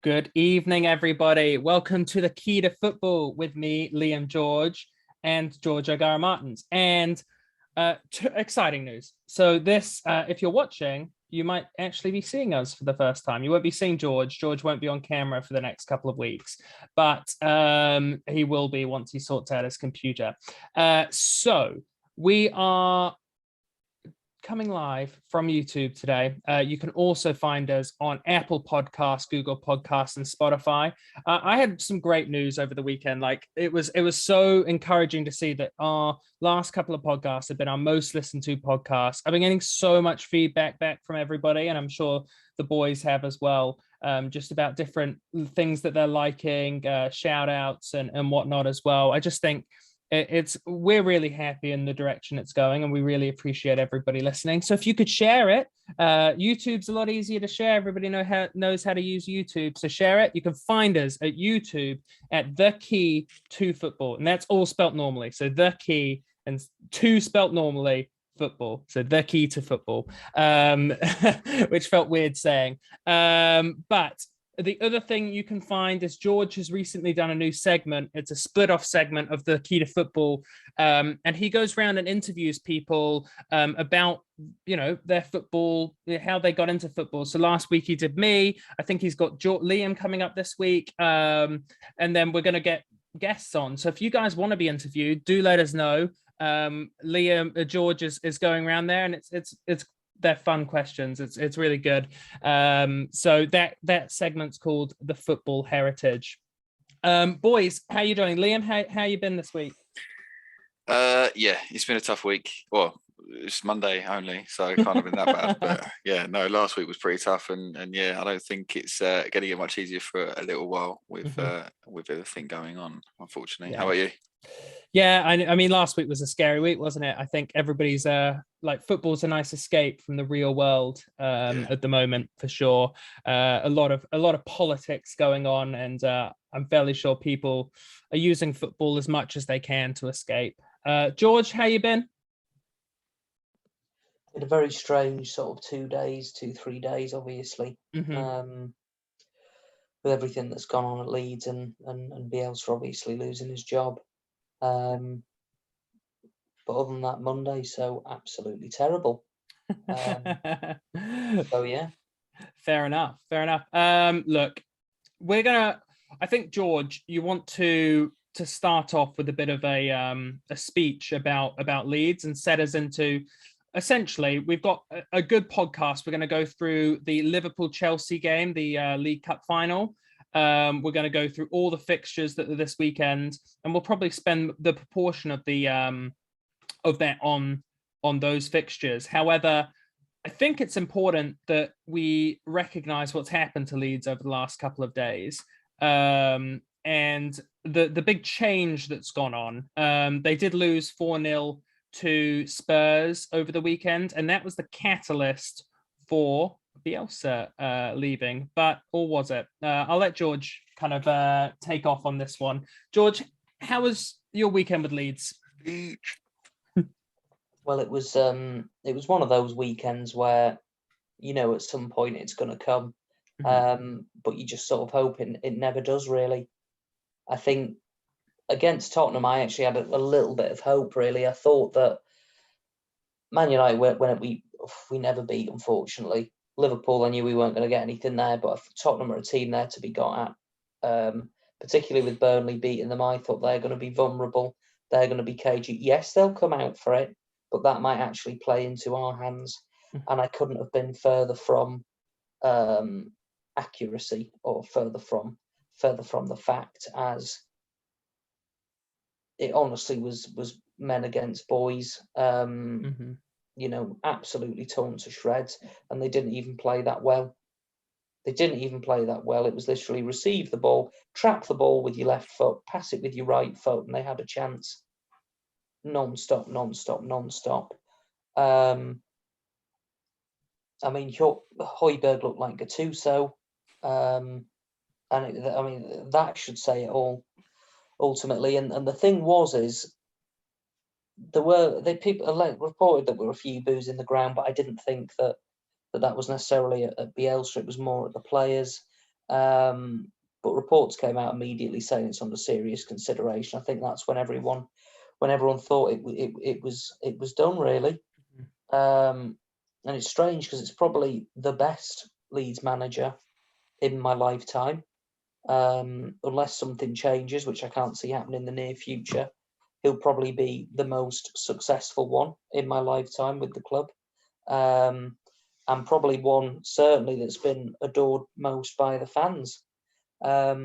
Good evening, everybody. Welcome to the Key to Football with me, Liam George, and George O'Gara Martins. And exciting news. So this, if you're watching, you might actually be seeing us for the first time. You won't be seeing George. George won't be on camera for the next couple of weeks, but he will be once he sorts out his computer. So we are coming live from YouTube today. You can also find us on Apple Podcasts, Google Podcasts, and Spotify. I had some great news over the weekend. Like it was so encouraging to see that our last couple of podcasts have been our most listened to podcasts. I've been getting so much feedback back from everybody, and I'm sure the boys have as well. Just about different things that they're liking, shout outs and whatnot as well. I just think we're really happy in the direction it's going, and we really appreciate everybody listening. So if you could share it, YouTube's a lot easier to share. Everybody knows how to use YouTube, so share it. You can find us at YouTube at TheKeytoFootball, and that's all spelt normally. So the key and two spelt normally, football. So the key to football, which felt weird saying. But the other thing you can find is George has recently done a new segment. It's a split off segment of the Key to Football. And he goes around and interviews people about, their football, how they got into football. So last week he did me. I think he's got Liam coming up this week. And then we're going to get guests on. So if you guys want to be interviewed, do let us know. George is going around there, and it's they're fun questions. It's really good. So that segment's called The Football Heritage. Boys, how you doing? Liam, how you been this week? Yeah, it's been a tough week. Well, it's Monday only, so it can't have been that bad. But yeah, no, last week was pretty tough, and yeah, I don't think it's going to get much easier for a little while with everything going on, unfortunately. Yeah. How about you? Yeah, I mean, last week was a scary week, wasn't it? I think everybody's like football's a nice escape from the real world at the moment, for sure. A lot of politics going on, and I'm fairly sure people are using football as much as they can to escape. George, how you been? In a very strange sort of 3 days, obviously. Mm-hmm. With everything that's gone on at Leeds and Bielsa obviously losing his job. But other than that, Monday, so absolutely terrible. So yeah. Fair enough. Look, I think, George, you want to start off with a bit of a speech about Leeds and set us into, essentially, we've got a good podcast. We're going to go through the Liverpool-Chelsea game, the League Cup final. We're going to go through all the fixtures that are this weekend, and we'll probably spend the proportion of that on those fixtures. However, I think it's important that we recognize what's happened to Leeds over the last couple of days, and the big change that's gone on. They did lose 4-0 to Spurs over the weekend, and that was the catalyst for Bielsa leaving, or was it? I'll let George kind of take off on this one. George, how was your weekend with Leeds? Well, it was one of those weekends where, at some point it's going to come, but you just sort of hope it never does, really. I think against Tottenham, I actually had a little bit of hope, really. I thought that Man United, when we never beat, unfortunately. Liverpool, I knew we weren't going to get anything there, but Tottenham are a team there to be got at. Particularly with Burnley beating them, I thought they're going to be vulnerable. They're going to be cagey. Yes, they'll come out for it, but that might actually play into our hands. And I couldn't have been further from accuracy, or further from the fact, as it honestly was men against boys. Absolutely torn to shreds, and they didn't even play that well. It was literally receive the ball, trap the ball with your left foot, pass it with your right foot, and they had a chance. Non-stop. I mean, Højbjerg looked like Gattuso, and that should say it all, ultimately. And the thing is, people reported that there were a few boos in the ground, but I didn't think that was necessarily at Bielsa. It was more at the players. But reports came out immediately saying it's under serious consideration. I think that's when everyone thought it was done, really. And it's strange because it's probably the best Leeds manager in my lifetime. Unless something changes, which I can't see happening in the near future, he'll probably be the most successful one in my lifetime with the club. And probably one certainly that's been adored most by the fans. I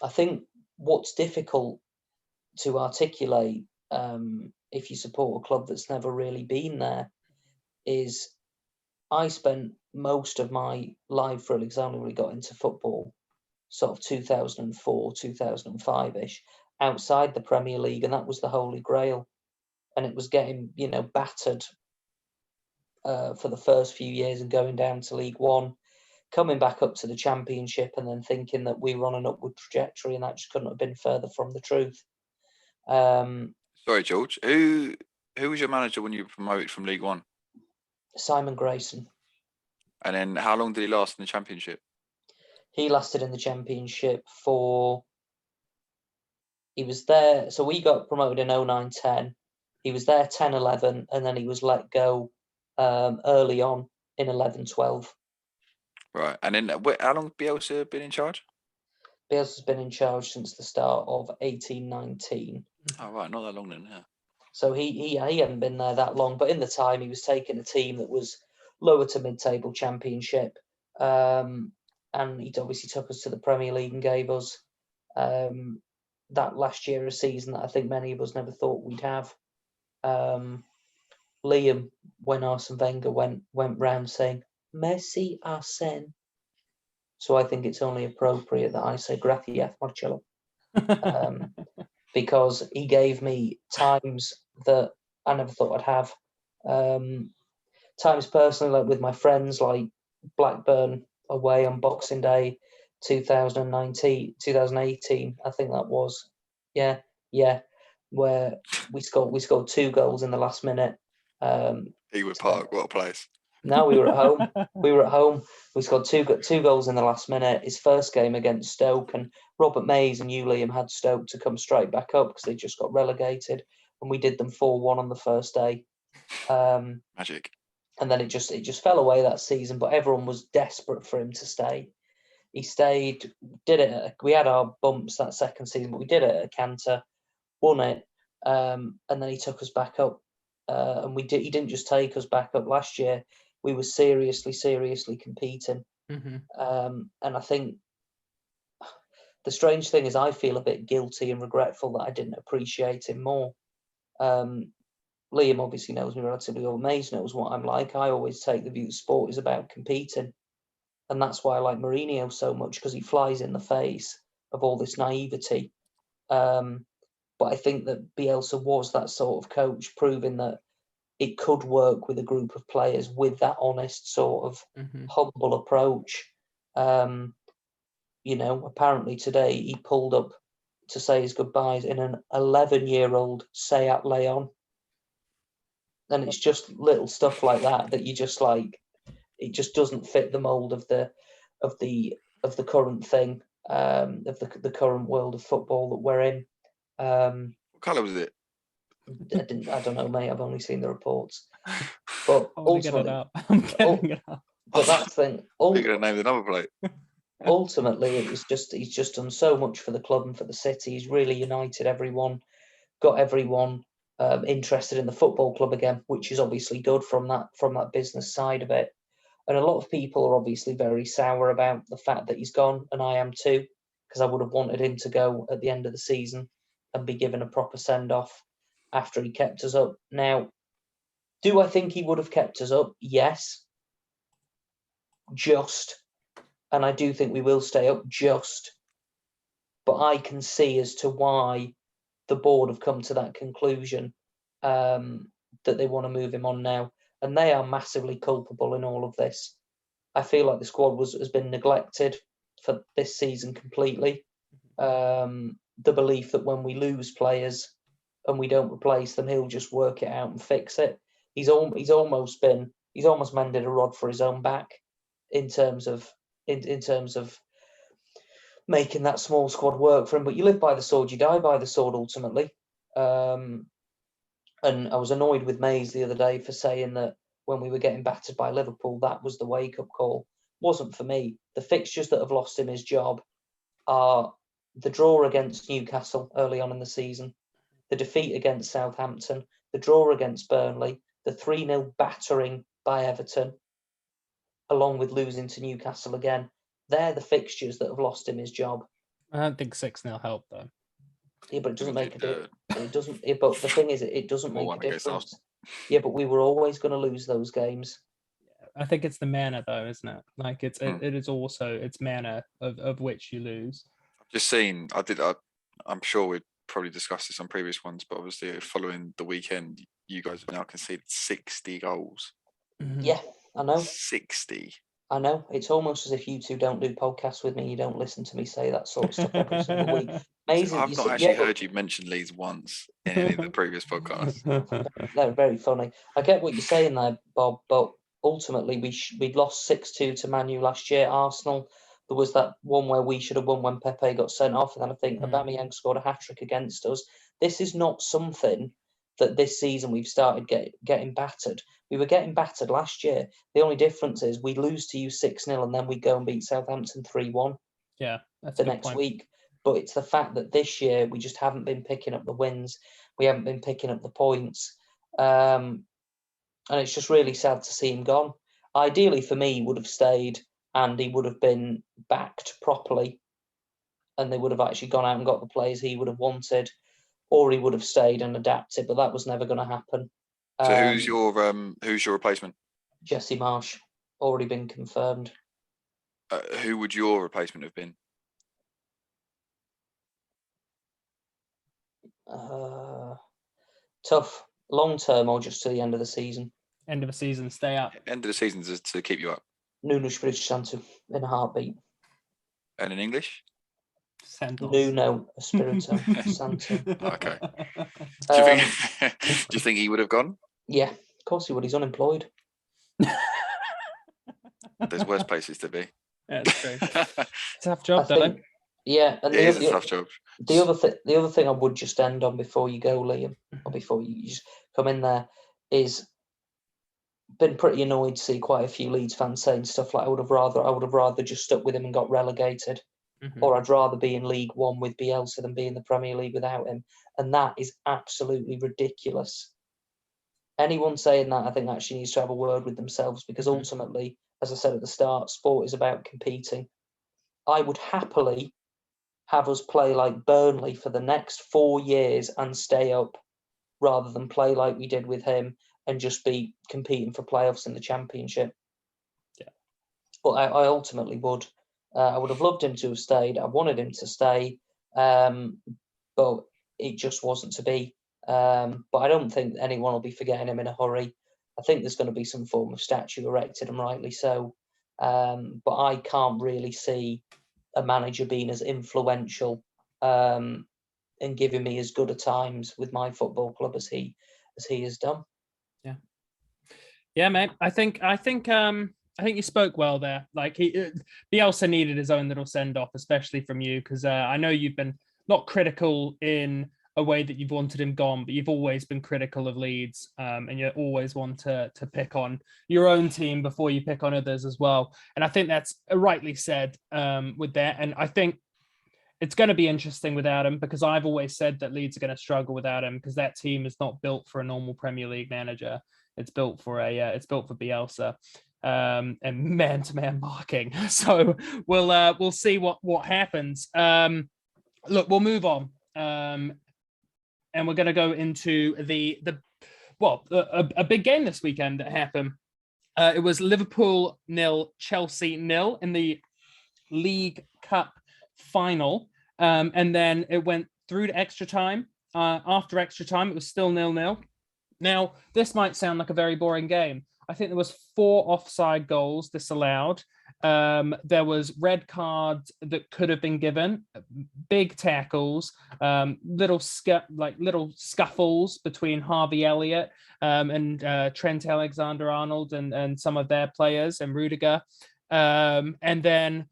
think what's difficult to articulate, if you support a club that's never really been there, is I spent most of my life really, because I only really got into football sort of 2004, 2005-ish, outside the Premier League, and that was the Holy Grail. And it was getting, battered for the first few years and going down to League One, coming back up to the Championship, and then thinking that we were on an upward trajectory, and that just couldn't have been further from the truth. Sorry, George. Who was your manager when you were promoted from League One? Simon Grayson. And then how long did he last in the Championship? He lasted in the Championship he was there, so we got promoted in 09-10. He was there 10-11, and then he was let go early on in 11-12. Right. And then how long Bielsa been in charge? Bielsa's been in charge since the start of 18-19. Oh, right. Not that long then, yeah. So he hadn't been there that long, but in the time he was taking a team that was lower to mid-table Championship, and he obviously took us to the Premier League and gave us that last year a season that I think many of us never thought we'd have. Liam, when Arsene Wenger went round saying "Merci Arsene," so I think it's only appropriate that I say "Gracias Marcelo," because he gave me times that I never thought I'd have. Times personally, like with my friends, like Blackburn away on Boxing Day 2018, I think that was. Yeah, where we scored 2 goals in the last minute. Ewood Park, what a place. No, we were at home. We scored two goals in the last minute. His first game against Stoke, and Robert Mays and Liam had Stoke to come straight back up because they just got relegated, and we did them 4-1 on the first day. Magic. And then it just fell away that season, but everyone was desperate for him to stay. He stayed, did it. We had our bumps that second season, but we did it at Cantor, won it, and then he took us back up. And he didn't just take us back up last year. We were seriously competing. Mm-hmm. And I think the strange thing is I feel a bit guilty and regretful that I didn't appreciate him more. Liam obviously knows me relatively well. Mays knows what I'm like. I always take the view that sport is about competing. And that's why I like Mourinho so much, because he flies in the face of all this naivety. But I think that Bielsa was that sort of coach, proving that it could work with a group of players with that honest sort of humble approach. Apparently today he pulled up to say his goodbyes in an 11-year-old Seat Leon. And it's just little stuff like that you just like, it just doesn't fit the mold of the current thing, of the current world of football that we're in. What colour was it? I don't know, mate. I've only seen the reports. But ultimately, I'm getting it up. But that's the thing. You're going to name the number plate. Ultimately, he's just done so much for the club and for the city. He's really united everyone, got everyone interested in the football club again, which is obviously good from that business side of it. And a lot of people are obviously very sour about the fact that he's gone, and I am too, because I would have wanted him to go at the end of the season and be given a proper send-off after he kept us up. Now, do I think he would have kept us up? Yes. Just. And I do think we will stay up, just. But I can see as to why the board have come to that conclusion, that they want to move him on now. And they are massively culpable in all of this. I feel like the squad has been neglected for this season completely. The belief that when we lose players and we don't replace them, he'll just work it out and fix it. He's almost mended a rod for his own back in terms of in terms of making that small squad work for him. But you live by the sword, you die by the sword ultimately. And I was annoyed with Mays the other day for saying that when we were getting battered by Liverpool, that was the wake-up call. Wasn't for me. The fixtures that have lost him his job are the draw against Newcastle early on in the season, the defeat against Southampton, the draw against Burnley, the 3-0 battering by Everton, along with losing to Newcastle again. They're the fixtures that have lost him his job. I don't think 6-0 helped though. Yeah, but it doesn't make a difference. It doesn't. But the thing is, it doesn't make a difference. Yeah, but we were always going to lose those games. I think it's the manner though, isn't it? Like it is also it's manner of which you lose. I've just seen. I'm sure we'd probably discussed this on previous ones, but obviously following the weekend, you guys have now conceded 60 goals. Mm-hmm. Yeah, I know. 60. I know. It's almost as if you two don't do podcasts with me. You don't listen to me say that sort of stuff every single week. Amazing. I've not actually heard you mention Leeds once in any of the previous podcasts. They're very funny. I get what you're saying there, Bob, but ultimately we'd lost 6-2 to Man U last year. Arsenal, there was that one where we should have won when Pepe got sent off, and then I think Aubameyang scored a hat-trick against us. This is not something that this season we've started getting battered. We were getting battered last year. The only difference is we lose to you 6-0 and then we go and beat Southampton 3-1. Yeah, that's the next week. But it's the fact that this year we just haven't been picking up the wins. We haven't been picking up the points. And it's just really sad to see him gone. Ideally for me, he would have stayed and he would have been backed properly. And they would have actually gone out and got the players he would have wanted. Or he would have stayed and adapted, but that was never going to happen. So who's your replacement? Jesse Marsh, already been confirmed. Who would your replacement have been? Tough. Long term or just to the end of the season? End of the season, stay up. End of the season to keep you up. Nuno Espírito Santo in a heartbeat. And in English? Santos. Nuno Espírito Santo. Okay. Do you think he would have gone? Yeah, of course he would. He's unemployed. There's worse places to be. Yeah, that's true. Tough job, though. Yeah, and it is a tough job. The other thing I would just end on before you go, Liam, or before you just come in there, is been pretty annoyed to see quite a few Leeds fans saying stuff like I would have rather just stuck with him and got relegated. Mm-hmm. Or I'd rather be in League One with Bielsa than be in the Premier League without him. And that is absolutely ridiculous. Anyone saying that, I think, actually needs to have a word with themselves, because ultimately, as I said at the start, sport is about competing. I would happily have us play like Burnley for the next 4 years and stay up, rather than play like we did with him and just be competing for playoffs in the Championship. Yeah. But I ultimately would. I would have loved him to have stayed. I wanted him to stay, but it just wasn't to be. But I don't think anyone will be forgetting him in a hurry. I think there's going to be some form of statue erected, and rightly so. But I can't really see a manager being as influential and giving me as good a times with my football club as he has done. Yeah, mate. I think you spoke well there. Like Bielsa needed his own little send off, especially from you, because I know you've been not critical in a way that you've wanted him gone, but you've always been critical of Leeds, and you always want to pick on your own team before you pick on others as well. And I think that's rightly said with that. And I think it's going to be interesting without him, because I've always said that Leeds are going to struggle without him, because that team is not built for a normal Premier League manager. It's built for Bielsa. And man-to-man marking. So we'll see what happens. Look, we'll move on. And we're going to go into a big game this weekend that happened. It was Liverpool 0, Chelsea 0 in the League Cup final. And then it went through to extra time. After extra time, it was still 0-0. Now, this might sound like a very boring game. I think there was 4 offside goals disallowed. There was red cards that could have been given, big tackles, little scuffles between Harvey Elliott and Trent Alexander-Arnold and some of their players, and Rudiger. And then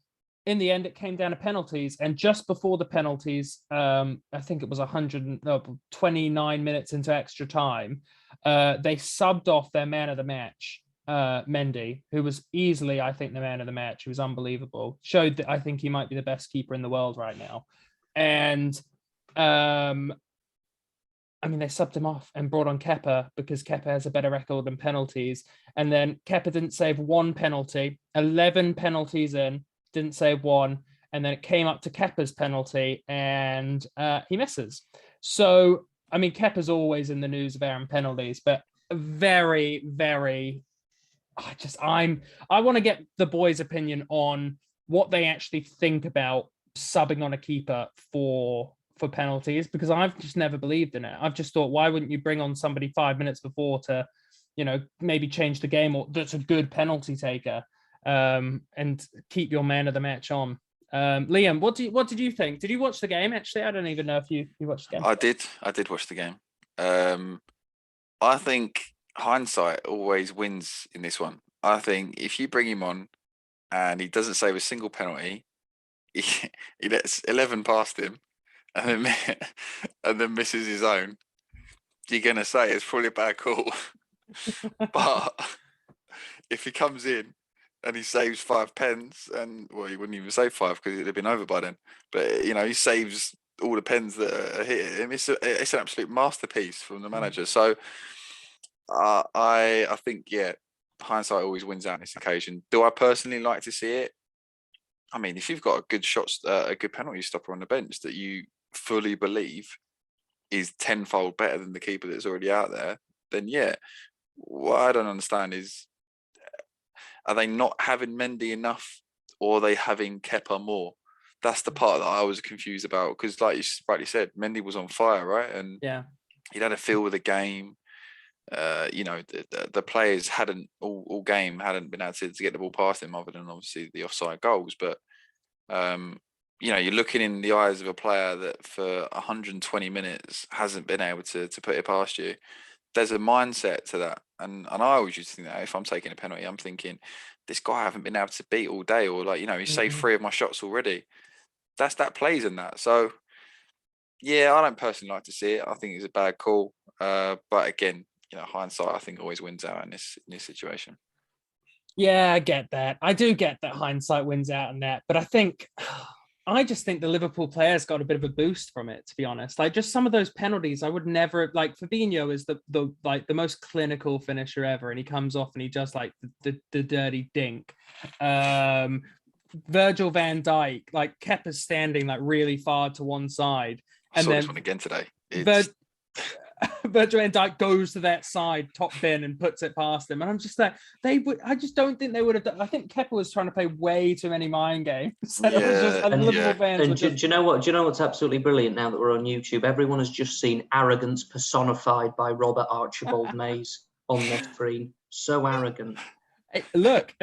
in the end, it came down to penalties. And just before the penalties, I think it was 29 minutes into extra time, they subbed off their man of the match, Mendy, who was easily, I think, the man of the match. He was unbelievable. Showed that I think he might be the best keeper in the world right now. And I mean, they subbed him off and brought on Kepa because Kepa has a better record in penalties. And then Kepa didn't save one penalty, 11 penalties in, didn't save one. And then it came up to Kepa's penalty and he misses. So, I mean, Kepa's always in the news of errant penalties, but very, very, I want to get the boys' opinion on what they actually think about subbing on a keeper for penalties, because I've just never believed in it. I've just thought, why wouldn't you bring on somebody 5 minutes before to, maybe change the game, or that's a good penalty taker, and keep your man of the match on. Liam, what did you think? Did you watch the game? Actually, I don't even know if you watched the game. I did watch the game. I think hindsight always wins in this one. I think if you bring him on and he doesn't save a single penalty, he lets 11 past him, and then misses his own, you're gonna say it's probably a bad call. But if he comes in and he saves 5 pens, and well, he wouldn't even save 5 because it'd have been over by then. But he saves all the pens that are hit him. It's an absolute masterpiece from the manager. So I think, yeah, hindsight always wins out on this occasion. Do I personally like to see it? I mean, if you've got a good penalty stopper on the bench that you fully believe is tenfold better than the keeper that's already out there, then yeah. What I don't understand is, are they not having Mendy enough, or are they having Kepa more? That's the part that I was confused about, because like you rightly said, Mendy was on fire, right? And yeah, he'd had a feel with the game. The players hadn't all game hadn't been able to get the ball past him, other than obviously the offside goals. But you're looking in the eyes of a player that for 120 minutes hasn't been able to put it past you. There's a mindset to that, and I always used to think that if I'm taking a penalty, I'm thinking, this guy I haven't been able to beat all day, or he saved 3 of my shots already. That plays in that. So yeah, I don't personally like to see it. I think it's a bad call. But again, hindsight I think always wins out in this situation. Yeah, I get that. I do get that hindsight wins out in that, but I just think the Liverpool players got a bit of a boost from it, to be honest. Like, just some of those penalties, I would never, like, Fabinho is the most clinical finisher ever, and he comes off and he does like the dirty dink. Virgil van Dijk, like, Kepa's standing like really far to one side, I saw this one again today. Virgil van Dijk goes to that side top bin and puts it past him, and I'm just like, I just don't think they would have done. I think Kepa was trying to play way too many mind games. Liverpool fans. Do you know what? Do you know what's absolutely brilliant now that we're on YouTube? Everyone has just seen arrogance personified by Robert Archibald Mays on their screen. So arrogant. Look,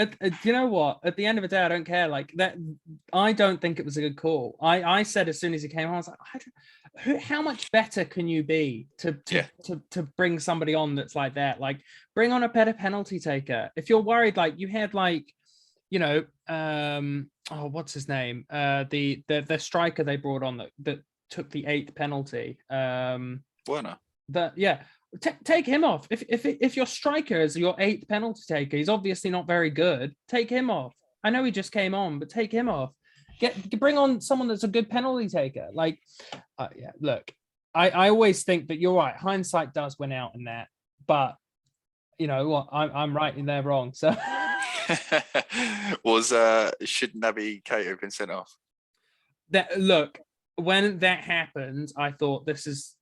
you know what? At the end of the day, I don't care. Like that, I don't think it was a good call. I said as soon as he came on, I was like, how much better can you be to bring somebody on that's like that? Like, bring on a better penalty taker. If you're worried, like you had what's his name? The striker they brought on that took the 8th penalty. Werner. Take him off. If your striker is your 8th penalty taker, he's obviously not very good. Take him off. I know he just came on, but take him off. Bring on someone that's a good penalty taker. Like, look, I always think that you're right. Hindsight does win out in that, but you know what? I'm right and they're wrong. So, should Naby Keita been sent off? Look, when that happened, I thought this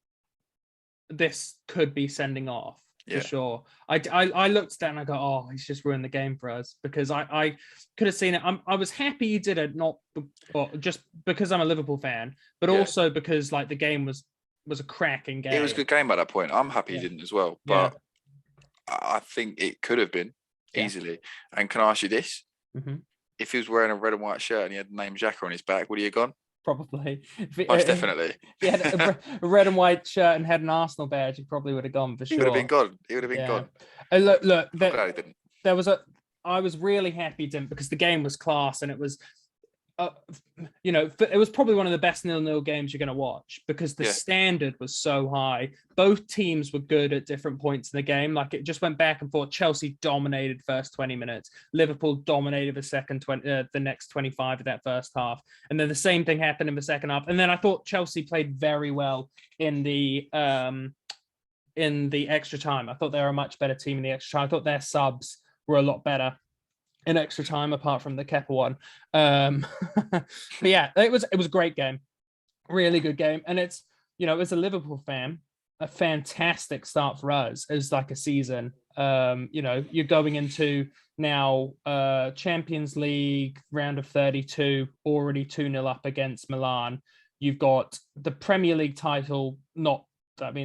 could be sending off for sure. I looked at that and I go, oh, he's just ruined the game for us, because I could have seen it. I was happy he did it, not just because I'm a Liverpool fan, but also because like the game was a cracking game. It was a good game at that point. I'm happy he didn't as well, but I think it could have been easily. And can I ask you this? Mm-hmm. If he was wearing a red and white shirt and he had the name Xhaka on his back, would he have gone? Probably. Most definitely. If he had a red and white shirt and had an Arsenal badge, he probably would have gone for sure. He would have been gone. He would have been gone. Look, I'm glad he didn't. There was I was really happy because the game was class and it was, it was probably one of the best 0-0 games you're going to watch because the standard was so high. Both teams were good at different points in the game. Like it just went back and forth. Chelsea dominated first 20 minutes. Liverpool dominated the next 25 of that first half. And then the same thing happened in the second half. And then I thought Chelsea played very well in the extra time. I thought they were a much better team in the extra time. I thought their subs were a lot better in extra time, apart from the Kepa one. But yeah, it was a great game, really good game. And it's, as a Liverpool fan, a fantastic start for us as like a season. You're going into now Champions League round of 32, already 2-0 up against Milan. You've got the Premier League title, you're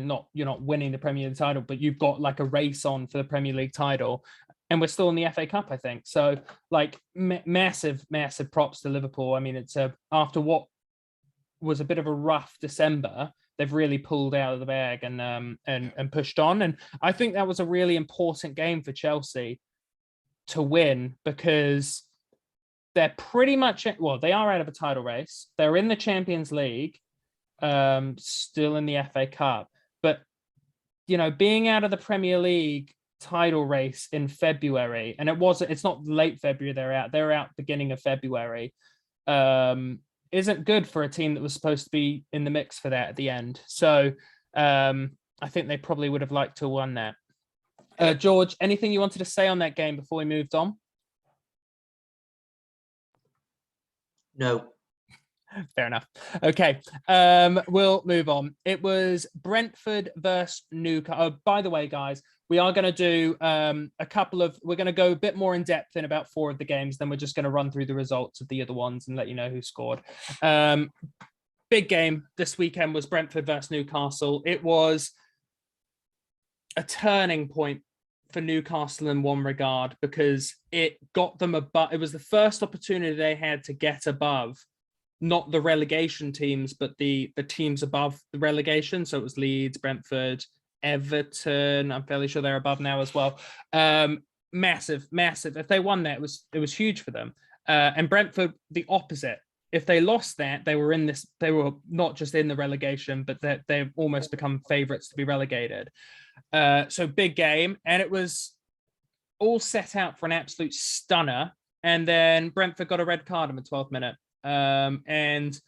not winning the Premier League title, but you've got like a race on for the Premier League title. And we're still in the FA Cup, I think. So, like, massive props to Liverpool. I mean, it's after what was a bit of a rough December, they've really pulled out of the bag and pushed on. And I think that was a really important game for Chelsea to win because they're pretty much they are out of a title race. They're in the Champions League, still in the FA Cup, but being out of the Premier League title race in February, and it's not late February they're out beginning of February, isn't good for a team that was supposed to be in the mix for that at the end. So I think they probably would have liked to have won that. George, anything you wanted to say on that game before we moved on? No. Fair enough. Okay, we'll move on. It was Brentford versus Newcastle. Oh, by the way, guys, we are going to do we're going to go a bit more in depth in about 4 of the games. Then we're just going to run through the results of the other ones and let you know who scored. Big game this weekend was Brentford versus Newcastle. It was a turning point for Newcastle in one regard because it got them above. It was the first opportunity they had to get above not the relegation teams, but the teams above the relegation. So it was Leeds, Brentford, Everton. I'm fairly sure they're above now as well. Massive. If they won that, it was huge for them. And Brentford, the opposite. If they lost that, they were not just in the relegation, but they've almost become favourites to be relegated. So big game. And it was all set out for an absolute stunner. And then Brentford got a red card in the 12th minute. And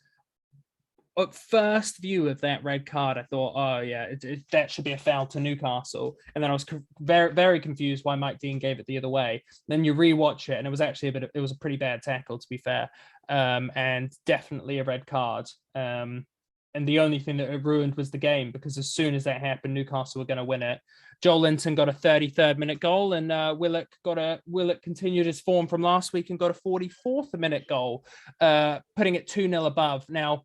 at first view of that red card, I thought, oh yeah, that should be a foul to Newcastle. And then I was very, very confused why Mike Dean gave it the other way. Then you rewatch it, and it was actually it was a pretty bad tackle, to be fair, and definitely a red card. And the only thing that it ruined was the game, because as soon as that happened, Newcastle were going to win it. Joel Linton got a 33rd minute goal, and Willock continued his form from last week and got a 44th minute goal, putting it 2-0 above. Now,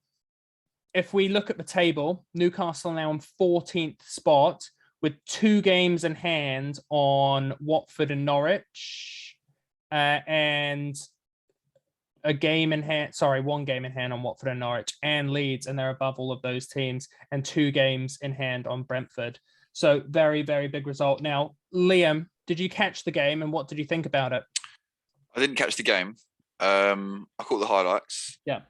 if we look at the table, Newcastle now on 14th spot with 2 games in hand on Watford and Norwich, and one game in hand on Watford and Norwich and Leeds, and they're above all of those teams, and 2 games in hand on Brentford. So very, very big result. Now, Liam, did you catch the game, and what did you think about it? I didn't catch the game. I caught the highlights. Yeah.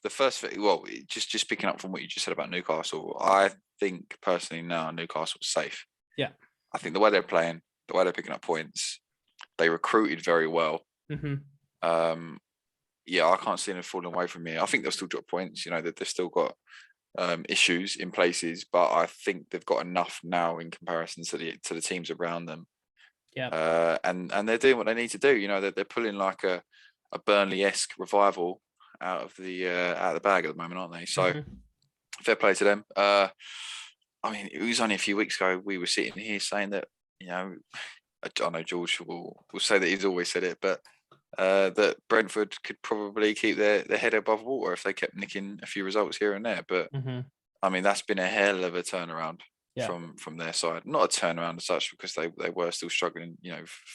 The first thing, well, just picking up from what you just said about Newcastle, I think personally now Newcastle's safe. Yeah. I think the way they're playing, the way they're picking up points, they recruited very well. Mm-hmm. I can't see them falling away from here. I think they'll still drop points. They've still got issues in places, but I think they've got enough now in comparison to the teams around them. Yeah. And they're doing what they need to do. They're pulling like a Burnley-esque revival out of the bag at the moment, aren't they? So fair play to them. I mean, it was only a few weeks ago we were sitting here saying that, I know George will say that he's always said it, but that Brentford could probably keep their head above water if they kept nicking a few results here and there. But I mean, that's been a hell of a turnaround from their side. Not a turnaround as such, because they were still struggling,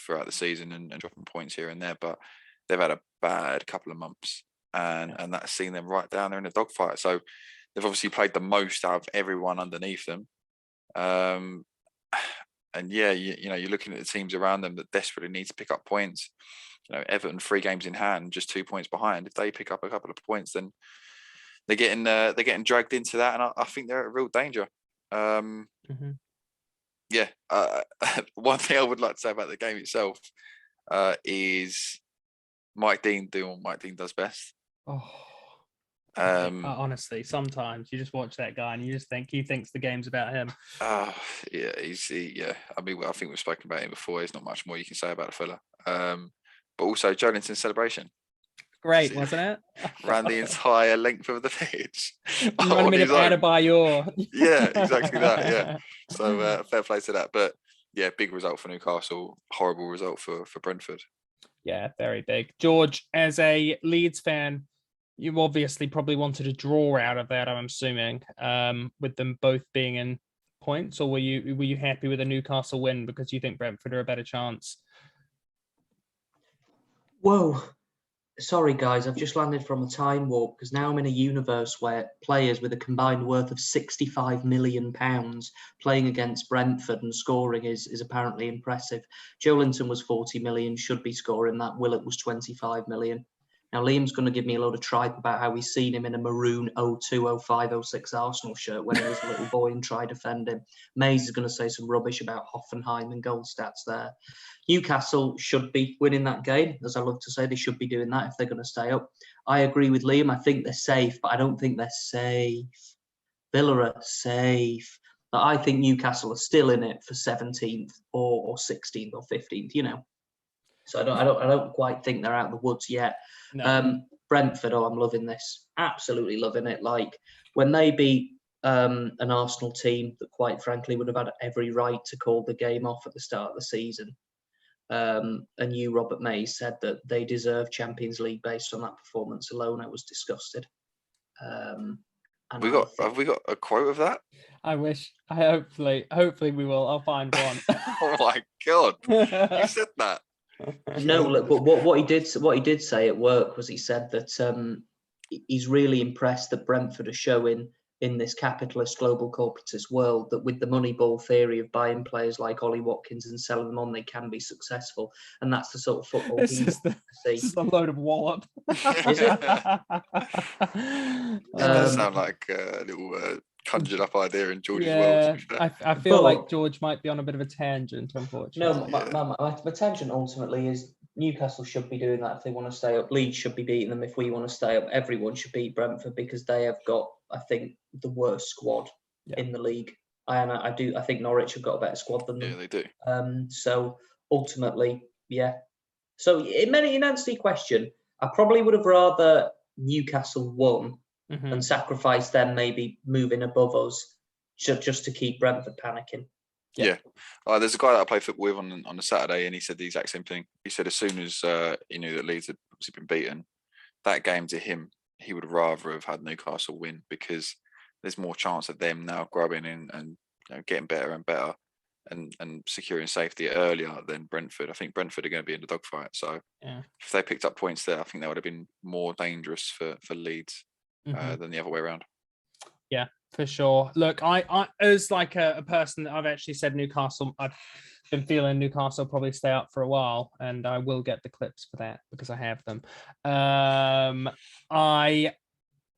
throughout the season and dropping points here and there. But they've had a bad couple of months, and that's seen them right down there in the dogfight. So they've obviously played the most out of everyone underneath them. yeah, you know, you're looking at the teams around them that desperately need to pick up points. You know, Everton 3 games in hand, just 2 points behind. If they pick up a couple of points, then they're getting dragged into that, and I think they're at real danger. Yeah. One thing I would like to say about the game itself is Mike Dean doing what Mike Dean does best. Honestly, sometimes you just watch that guy and you just think he thinks the game's about him. Yeah, yeah. I mean, I think we've spoken about him before. There's not much more you can say about the fella. But also Jolinton's celebration. Great, wasn't it? Ran the entire length of the pitch. Reminded me of Adebayor. Yeah, exactly that. Yeah. So fair play to that. But yeah, big result for Newcastle. Horrible result for Brentford. Yeah, very big. George, as a Leeds fan, you obviously probably wanted a draw out of that, I'm assuming, with them both being in points, or were you happy with a Newcastle win because you think Brentford are a better chance? Whoa. Sorry, guys, I've just landed from a time warp because now I'm in a universe where players with a combined worth of £65 million playing against Brentford and scoring is apparently impressive. Jolinton was 40 million, should be scoring that. Willett was 25 million. Now, Liam's going to give me a load of tripe about how he's seen him in a maroon 02, 05, 06 Arsenal shirt when he was a little boy and tried to defend him. Mays is going to say some rubbish about Hoffenheim and goal stats there. Newcastle should be winning that game. As I love to say, they should be doing that if they're going to stay up. I agree with Liam. I think they're safe, but I don't think they're safe. Villa are safe. But I think Newcastle are still in it for 17th or 16th or 15th, you know. So I don't quite think they're out of the woods yet. No. Brentford, I'm loving this. Absolutely loving it. Like when they beat an Arsenal team that quite frankly would have had every right to call the game off at the start of the season. And you, Robert Mays, said that they deserve Champions League based on that performance alone. I was disgusted. Have we got a quote of that? I wish. Hopefully we will. I'll find one. Oh my God. You said that. No, look, but what he did say at work was he said that he's really impressed that Brentford are showing in this capitalist global corporatist world that with the Moneyball theory of buying players like Ollie Watkins and selling them on, they can be successful, and that's the sort of football this is a load of wallop. Is it? It does sound like a little conjured up idea in George's world. I feel like George might be on a bit of a tangent, unfortunately. No, my tangent ultimately is Newcastle should be doing that if they want to stay up. Leeds should be beating them if we want to stay up. Everyone should beat Brentford because they have got, I think, the worst squad in the league. I think Norwich have got a better squad than them. Yeah, they do. So ultimately, yeah. So in answer to your question, I probably would have rather Newcastle won and sacrifice them maybe moving above us just to keep Brentford panicking. Yeah. There's a guy that I play football with on a Saturday, and he said the exact same thing. He said as soon as he knew that Leeds had obviously been beaten, that game to him, he would rather have had Newcastle win because there's more chance of them now growing and getting better and better and securing safety earlier than Brentford. I think Brentford are going to be in the dogfight. So if they picked up points there, I think that would have been more dangerous for Leeds than the other way around. Yeah, for sure. Look, I as like a person that I've actually said Newcastle, I've been feeling Newcastle probably stay up for a while, and I will get the clips for that because I have them.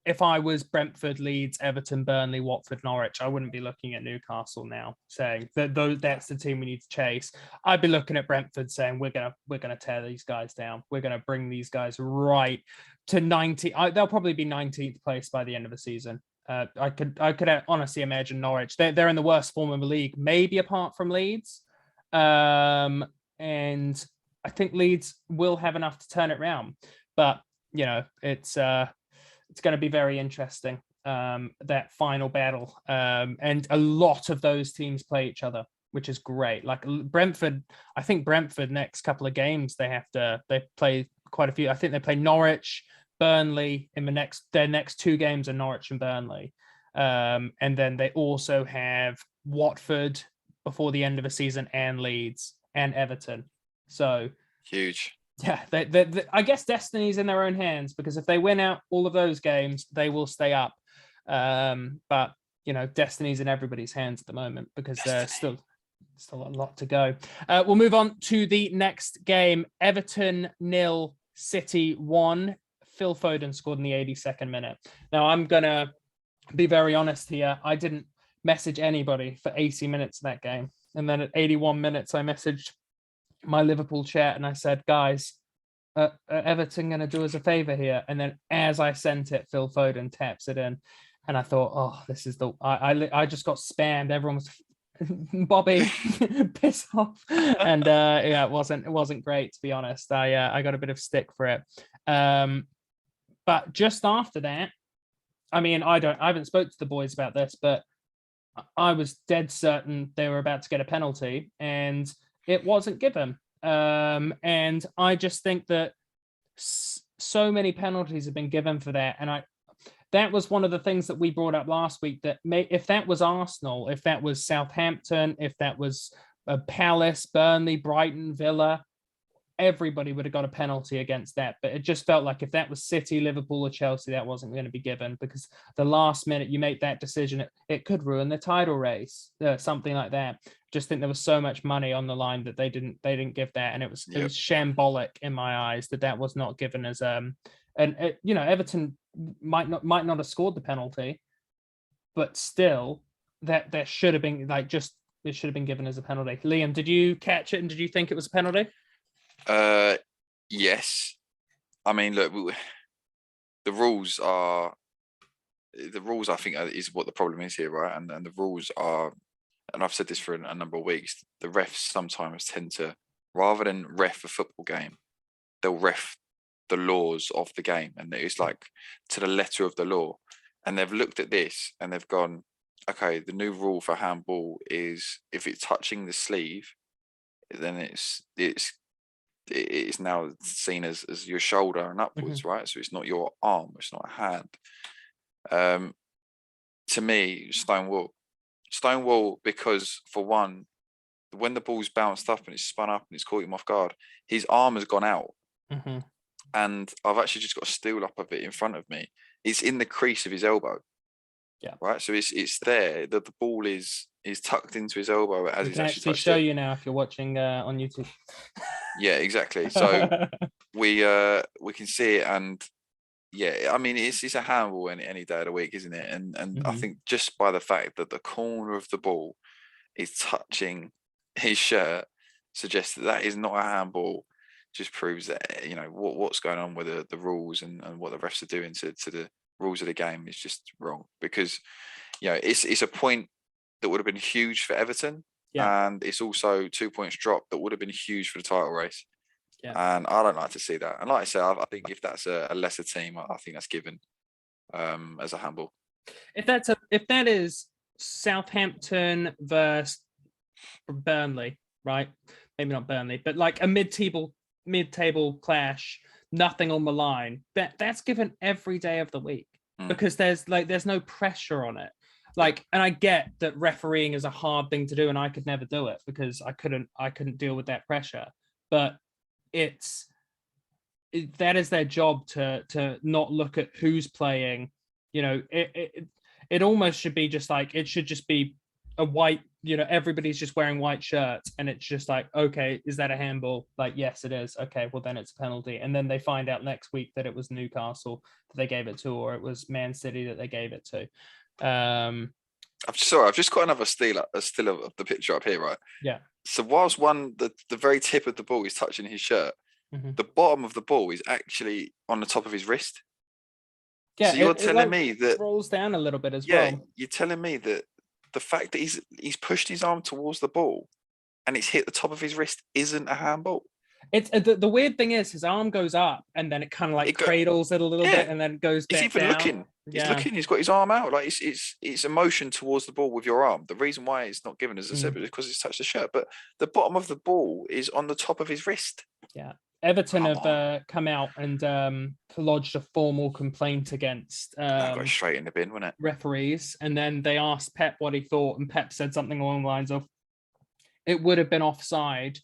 If I was Brentford, Leeds, Everton, Burnley, Watford, Norwich, I wouldn't be looking at Newcastle now saying that that's the team we need to chase. I'd be looking at Brentford saying we're gonna tear these guys down. We're gonna bring these guys right to 90. They'll probably be 19th place by the end of the season. I could honestly imagine Norwich. They're in the worst form of the league, maybe apart from Leeds. And I think Leeds will have enough to turn it around. But it's going to be very interesting, that final battle. And a lot of those teams play each other, which is great. Like Brentford, I think Brentford next couple of games, they play quite a few. I think they play Norwich, Burnley in their next 2 games are Norwich and Burnley. And then they also have Watford before the end of the season and Leeds and Everton. So huge. Yeah, I guess destiny's in their own hands because if they win out all of those games, they will stay up. But destiny's in everybody's hands at the moment because they're still still a lot to go. We'll move on to the next game. Everton 0, City 1. Phil Foden scored in the 82nd minute. Now, I'm going to be very honest here. I didn't message anybody for 80 minutes of that game. And then at 81 minutes, I messaged my Liverpool chat and I said, guys, Everton going to do us a favor here. And then as I sent it, Phil Foden taps it in. And I thought, oh, this is I just got spammed. Everyone was, Bobby, piss off. And yeah, it wasn't great, to be honest. I got a bit of stick for it. But just after that, I mean, I haven't spoke to the boys about this, but I was dead certain they were about to get a penalty and it wasn't given. And I just think that so many penalties have been given for that. And that was one of the things that we brought up last week, that if that was Arsenal, if that was Southampton, if that was Palace, Burnley, Brighton, Villa, everybody would have got a penalty against that. But it just felt like if that was City, Liverpool or Chelsea, that wasn't going to be given, because the last minute you make that decision, it could ruin the title race, something like that. Just think there was so much money on the line that they didn't give that. And it was shambolic in my eyes that was not given as Everton might not have scored the penalty, but still that should have been it should have been given as a penalty. Liam, did you catch it and did you think it was a penalty? Yes. I mean, look, the rules I think is what the problem is here, right? And the rules are, and I've said this for a number of weeks, the refs sometimes tend to, rather than ref a football game, they'll ref the laws of the game, and it's like to the letter of the law. And they've looked at this and they've gone, okay, the new rule for handball is if it's touching the sleeve, then it's now seen as your shoulder and upwards, right? So it's not your arm, it's not a hand. To me, Stonewall, because for one, when the ball's bounced up and it's spun up and it's caught him off guard, his arm has gone out. And I've actually just got a still up of it in front of me. It's in the crease of his elbow. Yeah. Right. So it's there. The ball is tucked into his elbow as he's actually show you now if you're watching on YouTube. Yeah, exactly. So we can see it, and yeah, I mean it's a handball any day of the week, isn't it? And I think just by the fact that the corner of the ball is touching his shirt suggests that is not a handball. Just proves that what's going on with the rules and what the refs are doing to the rules of the game is just wrong, because it's a point that would have been huge for Everton, and it's also 2 points dropped that would have been huge for the title race. And I don't like to see that. And like I said, I think if that's a lesser team, I think that's given as a handball. If that is Southampton versus Burnley, right? Maybe not Burnley, but like a mid-table clash, nothing on the line, that's given every day of the week, because there's no pressure on it. And I get that refereeing is a hard thing to do, and I could never do it because I couldn't deal with that pressure. But that is their job to not look at who's playing. It almost should be just like, it should just be a white, everybody's just wearing white shirts, and it's just like, okay, is that a handball? Like, yes, it is. Okay, well then it's a penalty. And then they find out next week that it was Newcastle that they gave it to, or it was Man City that they gave it to. I've just got another still of the picture up here, right? Yeah. So whilst the very tip of the ball is touching his shirt, the bottom of the ball is actually on the top of his wrist. Yeah, so you're telling me that rolls down a little bit as well. Yeah, you're telling me that the fact that he's pushed his arm towards the ball and it's hit the top of his wrist isn't a handball. It's the weird thing is his arm goes up and then it kind of cradles it a little bit and then goes back down. Looking. He's looking. He's got his arm out. Like it's a motion towards the ball with your arm. The reason why it's not given, as I said, is because it's touched the shirt. But the bottom of the ball is on the top of his wrist. Yeah. Everton have come out and lodged a formal complaint against got straight in the bin, wasn't it? Referees, and then they asked Pep what he thought, and Pep said something along the lines of, "It would have been offside,"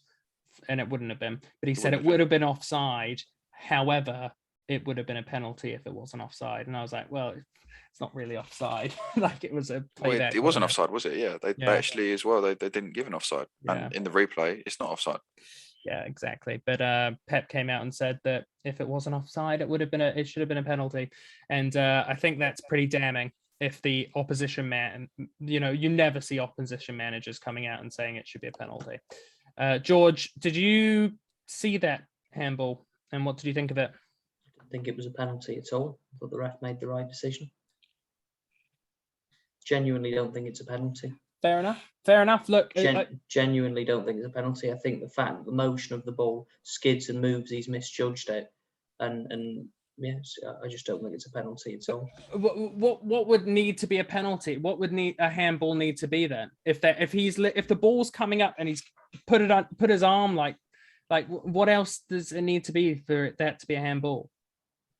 and it wouldn't have been, but he said it would have been offside. However, it would have been a penalty if it wasn't offside. And I was like, well, it's not really offside. Like it was a playback. It wasn't offside, was it? Yeah, they Yeah. actually as well. They didn't give an offside, Yeah. and in the replay, it's not offside. Yeah, exactly. But Pep came out and said that if it wasn't offside, it should have been a penalty, and I think that's pretty damning. If the opposition man, you never see opposition managers coming out and saying it should be a penalty. George, did you see that handball, and what did you think of it? I didn't think it was a penalty at all. I thought the ref made the right decision. Genuinely don't think it's a penalty. Fair enough. Look, genuinely don't think it's a penalty. I think the fact that the motion of the ball skids and moves, he's misjudged it, and yes, I just don't think it's a penalty at all. What would need to be a penalty? What would a handball need to be then? If the ball's coming up and he's put his arm like what else does it need to be for that to be a handball?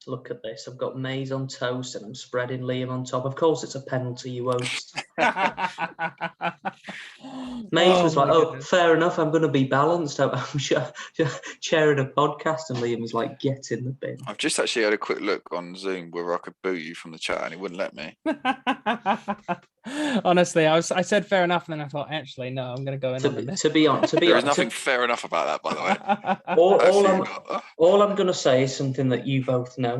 Look at this. I've got maize on toast and I'm spreading Liam on top. Of course, it's a penalty, you host. Maize was like, goodness. Fair enough. I'm going to be balanced. I'm chairing a podcast, and Liam was like, get in the bin. I've just actually had a quick look on Zoom where I could boot you from the chat, and it wouldn't let me. Honestly, I said fair enough, and then I thought, actually, no, I'm going to go in. To be honest, there is nothing fair enough about that, by the way. All I'm going to say is something that you both know,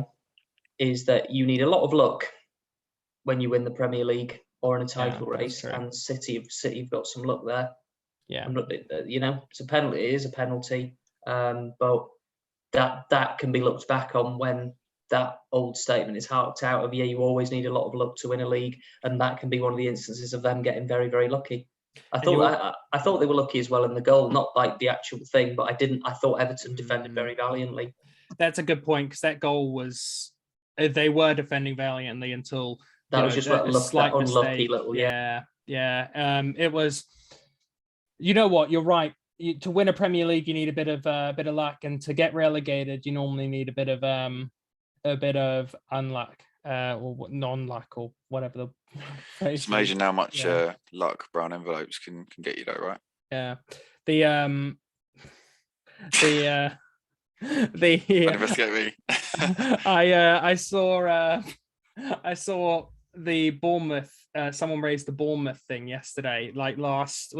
is that you need a lot of luck when you win the Premier League or in a title race, and City have got some luck there. Yeah, it's a penalty. It is a penalty, but that can be looked back on when that old statement is harked out of. You always need a lot of luck to win a league, and that can be one of the instances of them getting very, very lucky. I thought they were lucky as well in the goal, not like the actual thing, but I thought Everton defended very valiantly. That's a good point, because that goal was, they were defending valiantly until that was just that unlucky little it was. You know what? You're right. To win a Premier League, you need a bit of luck, and to get relegated, you normally need a bit of unluck, or non-luck, or whatever the phrase. It's amazing how much luck brown envelopes can get you, though, right? Yeah. Investigate me. I saw the Bournemouth. Someone raised the Bournemouth thing yesterday. Like last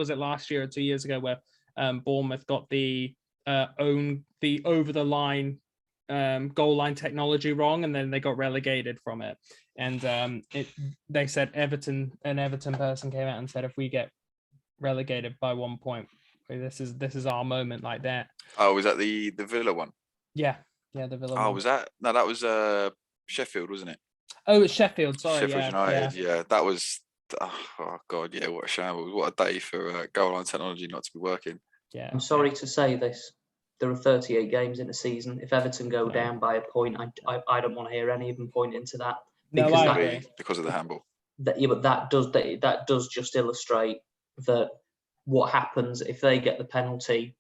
year or 2 years ago, where Bournemouth got the over the line goal line technology wrong, and then they got relegated from it. And they said an Everton person came out and said, if we get relegated by 1 point, this is our moment, like that. Oh, was that the Villa one? Yeah, the Villa. Oh, was that? No, that was Sheffield, wasn't it? Oh, it's Sheffield. Sorry, Sheffield United. Yeah, that was. Oh God, yeah, what a shambles! What a day for goal line technology not to be working. Yeah, I'm sorry to say this. There are 38 games in a season. If Everton go down by a point, I don't want to hear any of them pointing to that. Because of the handball. But that does just illustrate that what happens if they get the penalty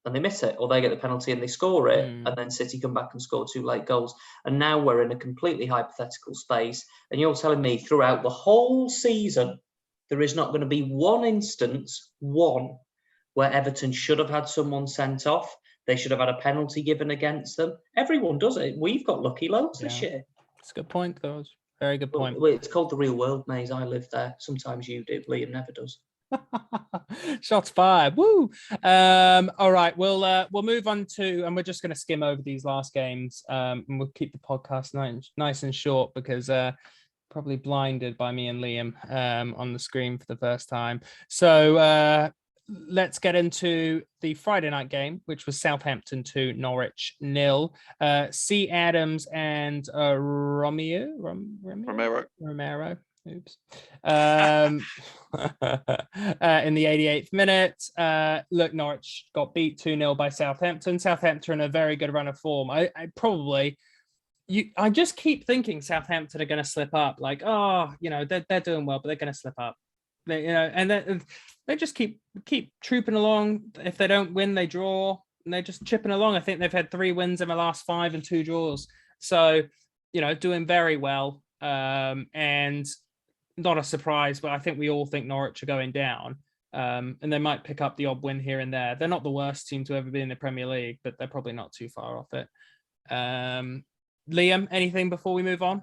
and they miss it, or they get the penalty and they score it, and then City come back and score 2 late goals. And now we're in a completely hypothetical space, and you're telling me throughout the whole season there is not going to be one instance, where Everton should have had someone sent off. They should have had a penalty given against them. Everyone does it. We've got lucky loads this year. It's a good point, though. Very good point. Well, it's called the real world, Maze. I live there. Sometimes you do. Liam never does. Shots fired. Woo. All right, we'll move on to, and we're just going to skim over these last games, and we'll keep the podcast nice and short, because probably blinded by me and Liam on the screen for the first time. So let's get into the Friday night game, which was Southampton 2, Norwich 0. C. Adams and Romero. Oops. In the 88th minute, look, Norwich got beat 2-0 by Southampton. Southampton in a very good run of form. I just keep thinking Southampton are going to slip up. Like, they're doing well, but they're going to slip up. They just keep trooping along. If they don't win, they draw, and they're just chipping along. I think they've had 3 wins in the last 5 and 2 draws. So, doing very well. And not a surprise, but I think we all think Norwich are going down. And they might pick up the odd win here and there. They're not the worst team to ever be in the Premier League, but they're probably not too far off it. Liam, anything before we move on?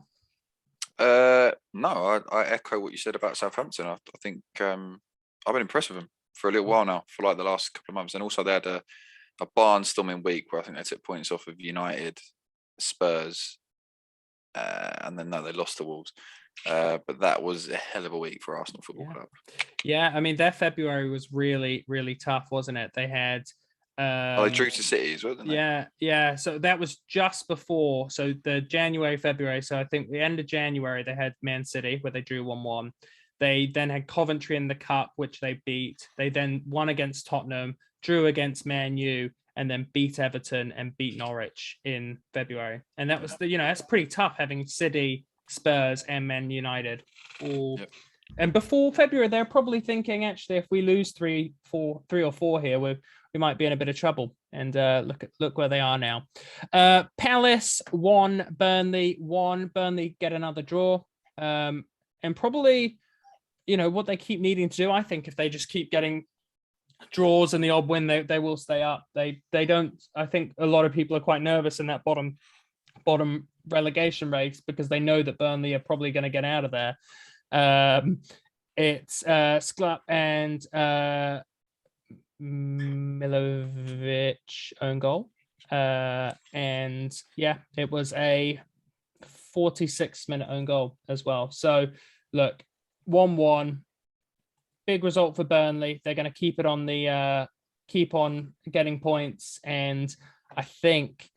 No, I echo what you said about Southampton. I think I've been impressed with them for a little while now, for like the last couple of months. And also they had a barnstorming week where I think they took points off of United, Spurs, and then they lost to Wolves. But that was a hell of a week for Arsenal Football Club. Yeah, I mean their February was really, really tough, wasn't it? They had they drew to City as well, didn't they? Yeah. So that was just before. So the January, February. So I think the end of January they had Man City where they drew 1-1. They then had Coventry in the cup, which they beat. They then won against Tottenham, drew against Man U, and then beat Everton and beat Norwich in February. And that was that's pretty tough having City, Spurs, and Man United all. Yep. And before February, they're probably thinking, actually, if we lose three or four here, we might be in a bit of trouble. And look where they are now. Palace won, Burnley won. Burnley get another draw. And probably, what they keep needing to do, I think, if they just keep getting draws and the odd win, they will stay up. They don't. I think a lot of people are quite nervous in that bottom relegation race because they know that Burnley are probably going to get out of there. It's Sklup and Milovic own goal. And yeah, it was a 46-minute own goal as well. So look, 1-1, big result for Burnley. They're going to keep it on the keep on getting points, and I think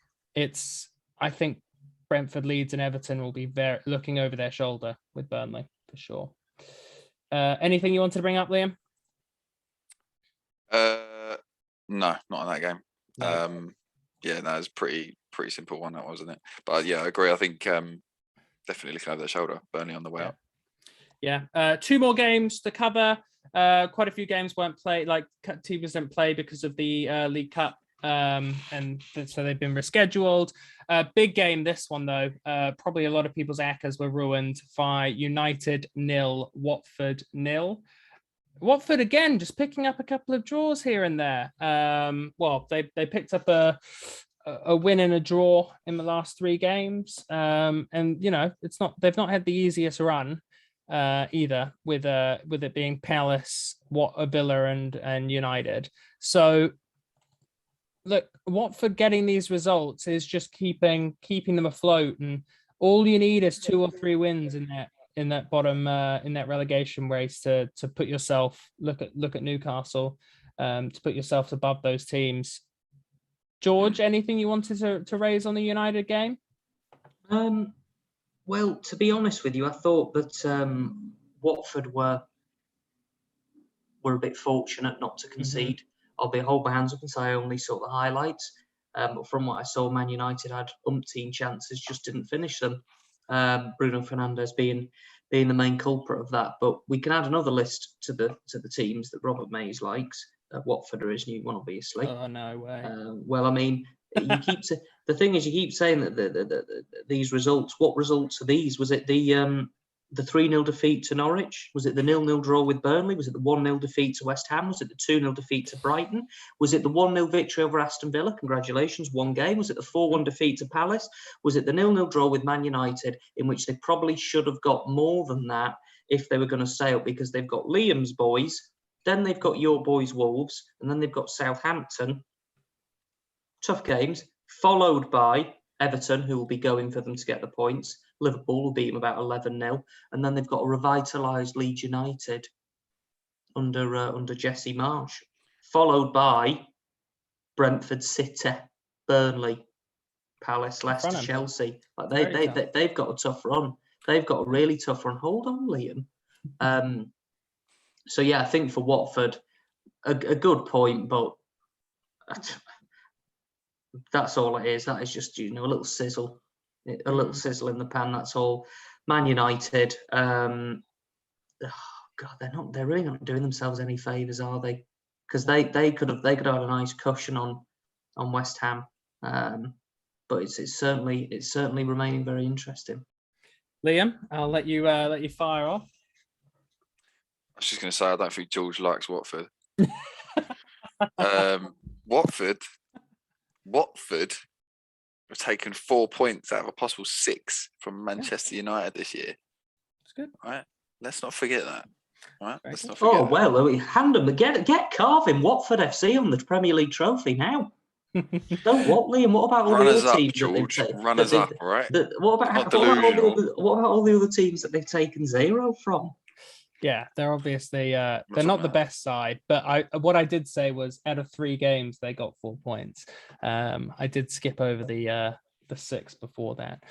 Brentford, Leeds, and Everton will be looking over their shoulder with Burnley for sure. Anything you wanted to bring up, Liam? No, not in that game. No. That was pretty simple one, that wasn't it? But yeah, I agree. I think definitely looking over their shoulder, Burnley on the way up. Yeah. 2 more games to cover. Quite a few games weren't played, like teams didn't play because of the League Cup. And so they've been rescheduled. Big game, this one though. Probably a lot of people's accas were ruined by United 0, Watford 0. Watford again, just picking up a couple of draws here and there. They picked up a win and a draw in the last 3 games. And they've not had the easiest run either, with it being Palace, Villa, and United. So look, Watford getting these results is just keeping them afloat, and all you need is 2 or 3 wins in that bottom in that relegation race to put yourself look at Newcastle, to put yourself above those teams. George, anything you wanted to raise on the United game? Well, to be honest with you, I thought that Watford were a bit fortunate not to concede. Mm-hmm. I'll hold my hands up and say I only saw the highlights. But from what I saw, Man United had umpteen chances, just didn't finish them. Bruno Fernandes being the main culprit of that. But we can add another list to the teams that Robert Mays likes. Watford are his new one, obviously. Oh, no way. Well, I mean, the thing is, you keep saying that these results. What results are these? Was it the 3-0 defeat to Norwich? Was it the 0-0 draw with Burnley? Was it the 1-0 defeat to West Ham? Was it the 2-0 defeat to Brighton? Was it the 1-0 victory over Aston Villa? Congratulations, 1 game. Was it the 4-1 defeat to Palace? Was it the 0-0 draw with Man United, in which they probably should have got more than that if they were going to stay up, because they've got Liam's boys, then they've got your boys Wolves, and then they've got Southampton. Tough games, followed by Everton, who will be going for them to get the points. Liverpool will beat them about 11-0. And then they've got a revitalised Leeds United under Jesse Marsh, followed by Brentford, City, Burnley, Palace, Leicester, Chelsea. Like they've got a tough run. They've got a really tough run. Hold on, Liam. So yeah, I think for Watford, a good point, but that's all it is. That is just, a little sizzle. A little sizzle in the pan, that's all. Man United, God, they're really not doing themselves any favours, are they? Because they could have had a nice cushion on West Ham, but it's certainly remaining very interesting. Liam, I'll let you fire off. I was just going to say, I don't think George likes Watford. Watford have taken 4 points out of a possible 6 from Manchester United this year. That's good. Right. Let's not forget that. Right. Very Let's good. not forget Oh that. well, hand them. Get Carvin Watford FC on the Premier League trophy now. Don't what, Liam? What about all Runners the other up, teams that they've George. taken? Runners up, all right? What about Not all delusional. what about all the other teams that they've taken 0 from? Yeah, they're obviously they're What's not on the that? best side, but what I did say was out of 3 games they got 4 points. I did skip over the 6 before that.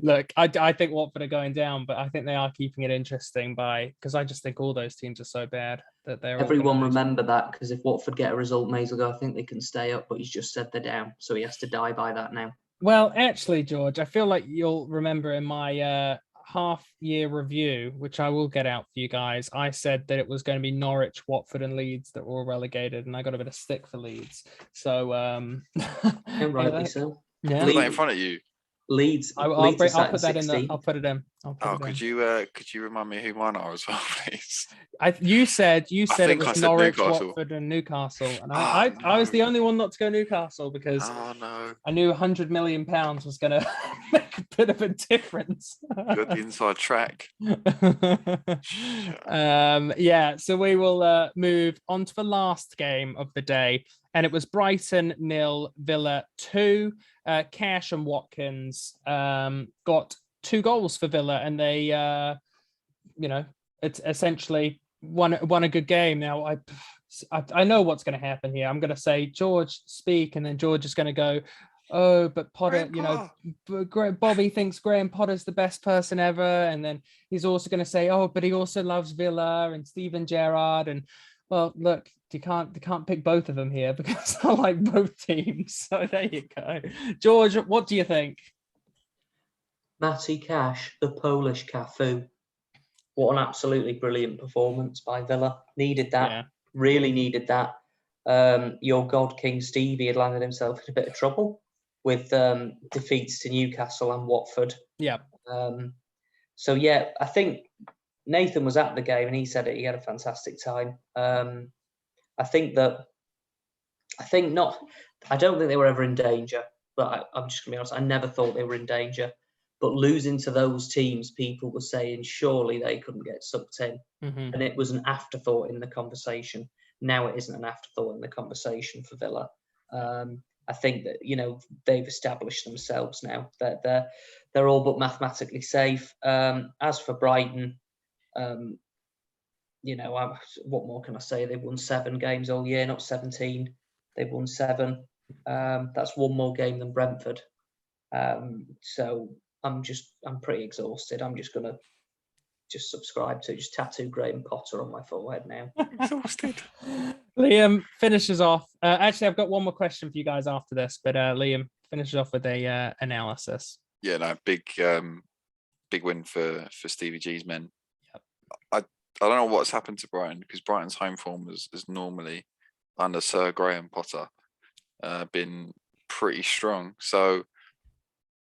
Look, I think Watford are going down, but I think they are keeping it interesting because I just think all those teams are so bad that they're Everyone all gonna lose. remember that, because if Watford get a result, Mays will go, I think they can stay up, but he's just said they're down, so he has to die by that now. Well, actually, George, I feel like you'll remember in my half-year review, which I will get out for you guys, I said that it was going to be Norwich, Watford, and Leeds that were all relegated, and I got a bit of stick for Leeds. So, And rightly so. yeah, Put that in front of you. Leeds. I'll Leeds are put that in. 16th. I'll put it in. Oh, could you remind me who mine are as well, please? You said think it I was said Norwich, Newcastle. Watford, and Newcastle, and Oh, I was no. the only one not to go Newcastle because Oh no, I knew £100 million was going to make a bit of a difference. you're the inside track. Yeah, so we will move on to the last game of the day, and it was Brighton 0, Villa 2. Cash and Watkins got 2 goals for Villa, and they it's essentially won a good game. Now I know what's going to happen here. I'm going to say, George, speak, and then George is going to go, oh, but Potter, Bobby thinks Graham Potter's the best person ever, and then he's also going to say, oh, but he also loves Villa and Steven Gerrard, and well, look, you can't pick both of them here because I like both teams. So there you go. George, what do you think? Matty Cash, the Polish Cafu. What an absolutely brilliant performance by Villa. Needed that. Yeah. Really needed that. Your God King Stevie had landed himself in a bit of trouble with defeats to Newcastle and Watford. Yeah. So yeah, I think Nathan was at the game and he said it. He had a fantastic time. I don't think they were ever in danger, but I'm just gonna be honest, I never thought they were in danger. But losing to those teams, people were saying surely they couldn't get sucked in. Mm-hmm. And it was an afterthought in the conversation. Now it isn't an afterthought in the conversation for Villa. I think that they've established themselves now. That they're all but mathematically safe. As for Brighton, what more can I say? They've won 7 games all year, not 17. They've won 7. That's 1 more game than Brentford. So I'm pretty exhausted. I'm just gonna subscribe to tattoo Graham Potter on my forehead now. Exhausted. Liam finishes off. Actually, I've got one more question for you guys after this, but Liam finishes off with a analysis. Yeah, no, big win for Stevie G's men. Yep. I don't know what's happened to Brighton, because Brighton's home form is normally under Sir Graham Potter been pretty strong. So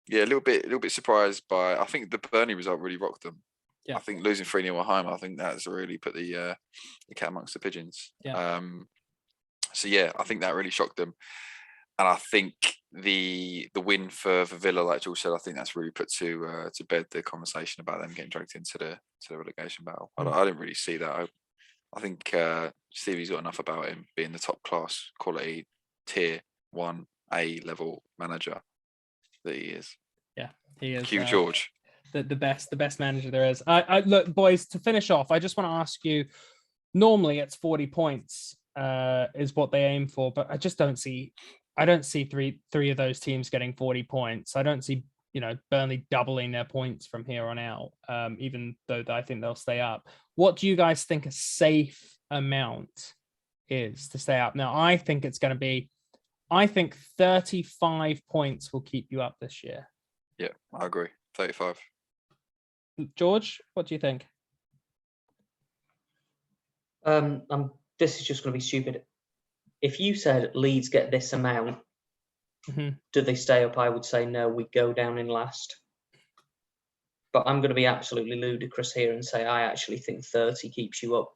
yeah, a little bit surprised by. I think the Burnley result really rocked them. Yeah. I think losing 3-0 at home, I think that's really put the cat amongst the pigeons. Yeah. So yeah, I think that really shocked them, and I think the win for Villa, like George said, I think that's really put to bed the conversation about them getting dragged into the relegation battle. I didn't really see that. I think Stevie's got enough about him being the top class quality tier 1A level manager that he is. Yeah, he is. Cue George. The best manager there is. I look, boys, to finish off, I just want to ask you, normally it's 40 points is what they aim for, but I don't see three of those teams getting 40 points. I don't see Burnley doubling their points from here on out, even though I think they'll stay up. What do you guys think a safe amount is to stay up? Now, I think 35 points will keep you up this year. Yeah, I agree. 35. George, what do you think? This is just going to be stupid. If you said Leeds get this amount, do they stay up? I would say no, we go down in last. But I'm going to be absolutely ludicrous here and say I actually think 30 keeps you up.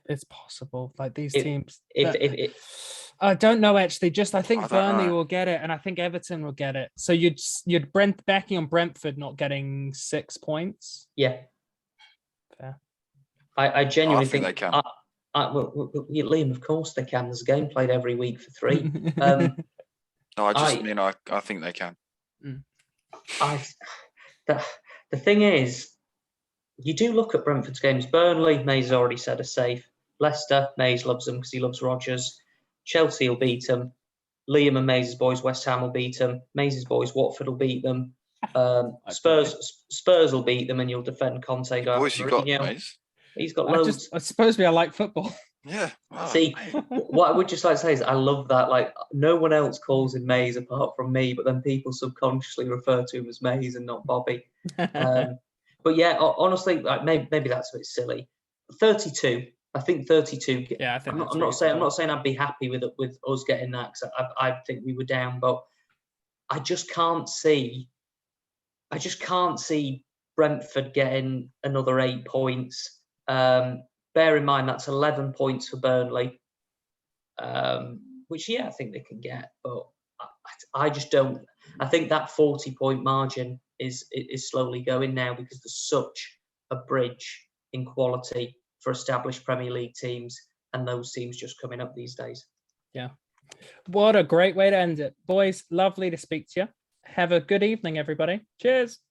it's possible. Like these If- teams. If I don't know actually. I think I don't Burnley know. will get it, and I think Everton will get it. So you'd backing on Brentford not getting 6 points. yeah, Fair. I genuinely think they can. Liam, of course they can. There's a game played every week for 3. No, I just I- mean I think they can. The thing is, you do look at Brentford's games. Burnley, Mays already said, are safe. Leicester, Mays loves them because he loves Rodgers. Chelsea will beat them. Liam and Mays' boys, West Ham will beat them. Mays' boys, Watford will beat them. Spurs will beat them, and you'll defend Conte. The boys you got, Maze. He's got loads. Supposedly I like football. Yeah. See, what I would just like to say is I love that. Like, no one else calls him Mays apart from me, but then people subconsciously refer to him as Mays and not Bobby. But yeah, honestly, like maybe that's a bit silly. 32. I think 32. Yeah, I think I'm not saying I'd be happy with us getting that, because I think we were down, but I just can't see Brentford getting another 8 points. Bear in mind that's 11 points for Burnley, which I think they can get, but I just don't. I think that 40-point margin is slowly going now, because there's such a bridge in quality for established Premier League teams, and those teams just coming up these days. Yeah. What a great way to end it. Boys, lovely to speak to you. Have a good evening, everybody. Cheers. Bye.